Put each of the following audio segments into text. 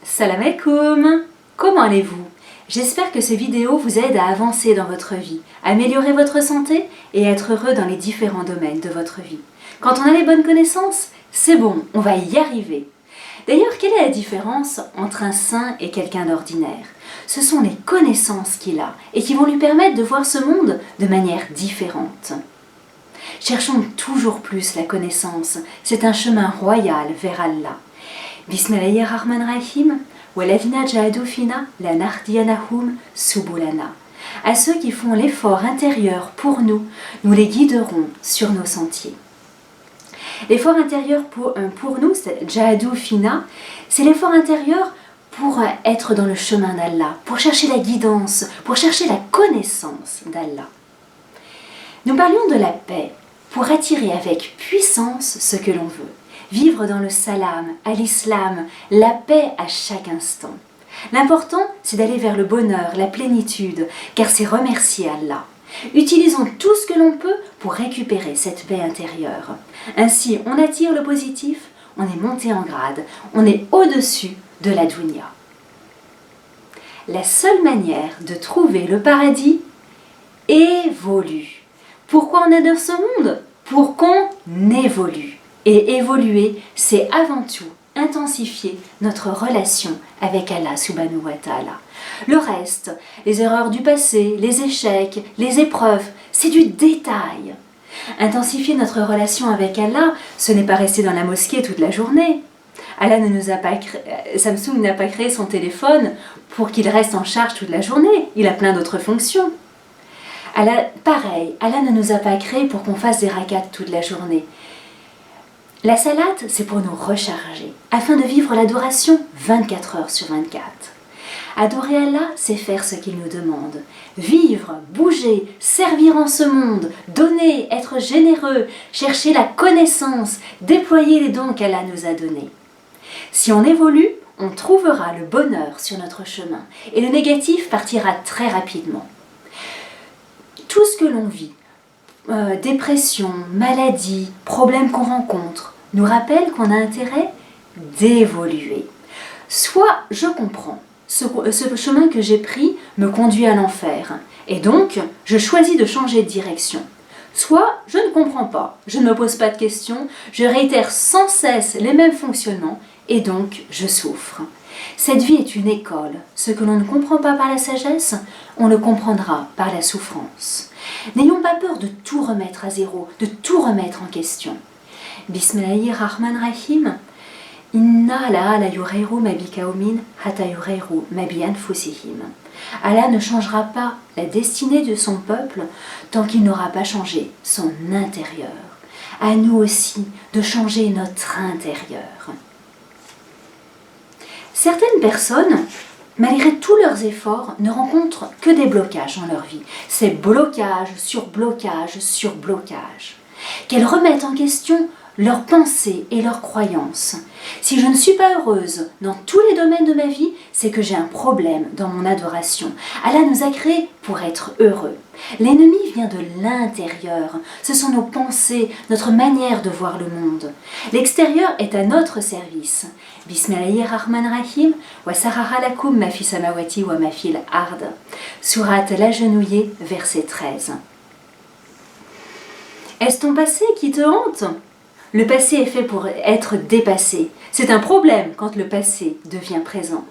Salam alaikum! Comment allez-vous? J'espère que ces vidéos vous aident à avancer dans votre vie, à améliorer votre santé et à être heureux dans les différents domaines de votre vie. Quand on a les bonnes connaissances, c'est bon, on va y arriver. D'ailleurs, quelle est la différence entre un saint et quelqu'un d'ordinaire? Ce sont les connaissances qu'il a et qui vont lui permettre de voir ce monde de manière différente. Cherchons toujours plus la connaissance, c'est un chemin royal vers Allah. Bismillahirrahmanirrahim, waladina jahadu fina lanahdiyanahum subulana. À ceux qui font l'effort intérieur pour nous, nous les guiderons sur nos sentiers. L'effort intérieur pour nous, c'est jahadu fina, c'est l'effort intérieur pour être dans le chemin d'Allah, pour chercher la guidance, pour chercher la connaissance d'Allah. Nous parlions de la paix pour attirer avec puissance ce que l'on veut. Vivre dans le salam, à l'islam, la paix à chaque instant. L'important, c'est d'aller vers le bonheur, la plénitude, car c'est remercier Allah. Utilisons tout ce que l'on peut pour récupérer cette paix intérieure. Ainsi, on attire le positif, on est monté en grade, on est au-dessus de la dunya. La seule manière de trouver le paradis évolue. Pourquoi on est dans ce monde? Pour qu'on évolue. Et évoluer, c'est avant tout intensifier notre relation avec Allah subhanahu wa ta'ala. Le reste, les erreurs du passé, les échecs, les épreuves, c'est du détail. Intensifier notre relation avec Allah, ce n'est pas rester dans la mosquée toute la journée. Samsung n'a pas créé son téléphone pour qu'il reste en charge toute la journée. Il a plein d'autres fonctions. Pareil, Allah ne nous a pas créé pour qu'on fasse des rakats toute la journée. La salate, c'est pour nous recharger, afin de vivre l'adoration 24 heures sur 24. Adorer Allah, c'est faire ce qu'il nous demande. Vivre, bouger, servir en ce monde, donner, être généreux, chercher la connaissance, déployer les dons qu'Allah nous a donnés. Si on évolue, on trouvera le bonheur sur notre chemin et le négatif partira très rapidement. Tout ce que l'on vit, dépression, maladie, problèmes qu'on rencontre, nous rappelle qu'on a intérêt d'évoluer. Soit je comprends, ce chemin que j'ai pris me conduit à l'enfer, et donc je choisis de changer de direction. Soit je ne comprends pas, je ne me pose pas de questions, je réitère sans cesse les mêmes fonctionnements, et donc je souffre. Cette vie est une école. Ce que l'on ne comprend pas par la sagesse, on le comprendra par la souffrance. N'ayons pas peur de tout remettre à zéro, de tout remettre en question. Bismillahirrahmanirrahim. Inna la yughayyiru ma biqawmin hatta yughayyiru ma bi anfusihim. Allah ne changera pas la destinée de son peuple tant qu'il n'aura pas changé son intérieur. À nous aussi de changer notre intérieur. Certaines personnes, malgré tous leurs efforts, ne rencontrent que des blocages dans leur vie. C'est blocage sur blocage sur blocage. Qu'elles remettent en question leurs pensées et leurs croyances. Si je ne suis pas heureuse dans tous les domaines de ma vie, c'est que j'ai un problème dans mon adoration. Allah nous a créés pour être heureux. L'ennemi vient de l'intérieur. Ce sont nos pensées, notre manière de voir le monde. L'extérieur est à notre service. Bismillahirrahmanirrahim. Wa saraha lakum ma fi samawati wa ma fil ard. Sourate l'agenouillé, verset 13. Est-ce ton passé qui te hante? Le passé est fait pour être dépassé. C'est un problème quand le passé devient présent.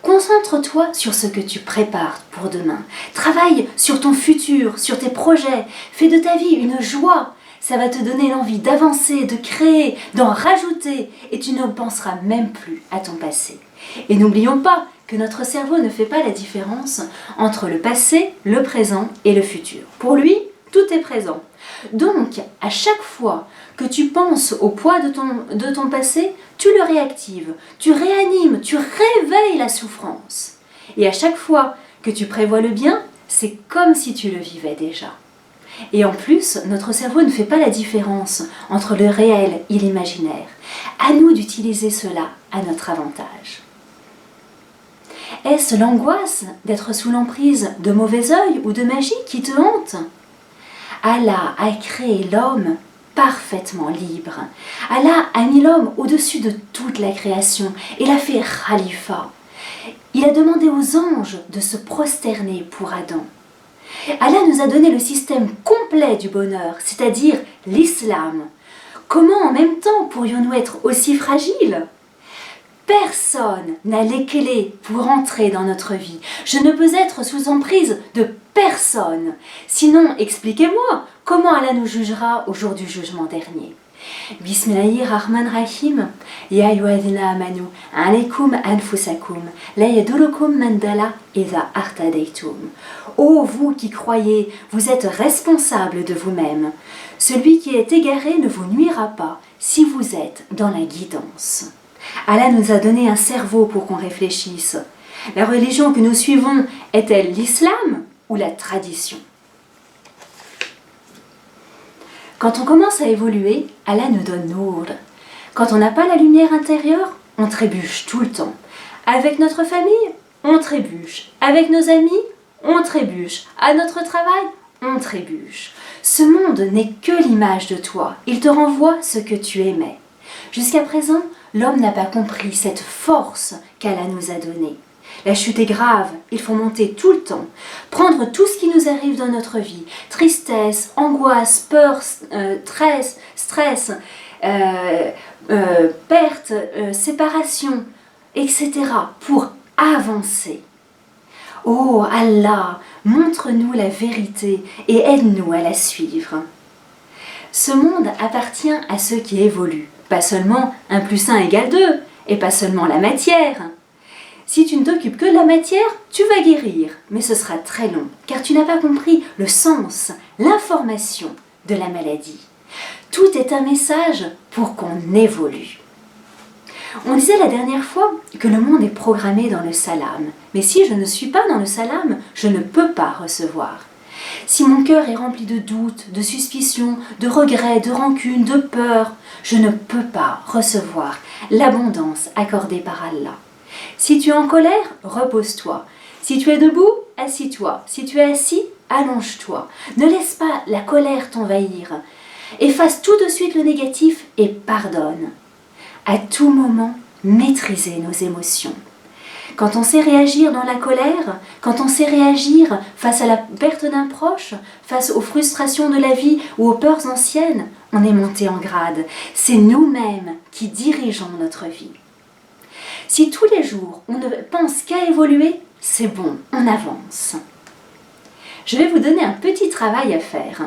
Concentre-toi sur ce que tu prépares pour demain. Travaille sur ton futur, sur tes projets. Fais de ta vie une joie. Ça va te donner l'envie d'avancer, de créer, d'en rajouter. Et tu ne penseras même plus à ton passé. Et n'oublions pas que notre cerveau ne fait pas la différence entre le passé, le présent et le futur. Pour lui, tout est présent. Donc, à chaque fois que tu penses au poids de ton passé, tu le réactives, tu réanimes, tu réveilles la souffrance. Et à chaque fois que tu prévois le bien, c'est comme si tu le vivais déjà. Et en plus, notre cerveau ne fait pas la différence entre le réel et l'imaginaire. À nous d'utiliser cela à notre avantage. Est-ce l'angoisse d'être sous l'emprise de mauvais œil ou de magie qui te hante? Allah a créé l'homme parfaitement libre. Allah a mis l'homme au-dessus de toute la création et l'a fait khalifa. Il a demandé aux anges de se prosterner pour Adam. Allah nous a donné le système complet du bonheur, c'est-à-dire l'islam. Comment en même temps pourrions-nous être aussi fragiles ? Personne n'a les clés pour entrer dans notre vie. Je ne peux être sous emprise de personne. Sinon, expliquez-moi comment Allah nous jugera au jour du jugement dernier. Bismillahirrahmanirrahim. Ya ayyuhallazina amanu, alaykum anfusakum, la yadurukum man dalla idha artadaytum. Ô vous qui croyez, vous êtes responsables de vous-même. Celui qui est égaré ne vous nuira pas si vous êtes dans la guidance. Allah nous a donné un cerveau pour qu'on réfléchisse. La religion que nous suivons est-elle l'islam ou la tradition ? Quand on commence à évoluer, Allah nous donne Nour. Quand on n'a pas la lumière intérieure, on trébuche tout le temps. Avec notre famille, on trébuche. Avec nos amis, on trébuche. À notre travail, on trébuche. Ce monde n'est que l'image de toi. Il te renvoie ce que tu aimais. Jusqu'à présent, l'homme n'a pas compris cette force qu'Allah nous a donnée. La chute est grave, il faut monter tout le temps, prendre tout ce qui nous arrive dans notre vie, tristesse, angoisse, peur, stress, perte, séparation, etc. pour avancer. Oh Allah, montre-nous la vérité et aide-nous à la suivre. Ce monde appartient à ceux qui évoluent, pas seulement 1 + 1 = 2, et pas seulement la matière. Si tu ne t'occupes que de la matière, tu vas guérir, mais ce sera très long, car tu n'as pas compris le sens, l'information de la maladie. Tout est un message pour qu'on évolue. On disait la dernière fois que le monde est programmé dans le salam, mais si je ne suis pas dans le salam, je ne peux pas recevoir. Si mon cœur est rempli de doutes, de suspicions, de regrets, de rancunes, de peurs, je ne peux pas recevoir l'abondance accordée par Allah. Si tu es en colère, repose-toi. Si tu es debout, assis-toi. Si tu es assis, allonge-toi. Ne laisse pas la colère t'envahir. Efface tout de suite le négatif et pardonne. À tout moment, maîtriser nos émotions. Quand on sait réagir dans la colère, quand on sait réagir face à la perte d'un proche, face aux frustrations de la vie ou aux peurs anciennes, on est monté en grade. C'est nous-mêmes qui dirigeons notre vie. Si tous les jours on ne pense qu'à évoluer, c'est bon, on avance. Je vais vous donner un petit travail à faire.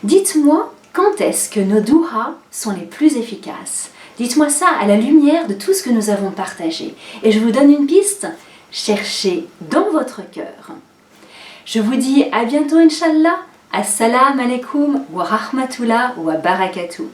Dites-moi quand est-ce que nos douhas sont les plus efficaces. Dites-moi ça à la lumière de tout ce que nous avons partagé. Et je vous donne une piste, cherchez dans votre cœur. Je vous dis à bientôt, Inch'Allah. Assalamu alaikum wa rahmatullah wa barakatuh.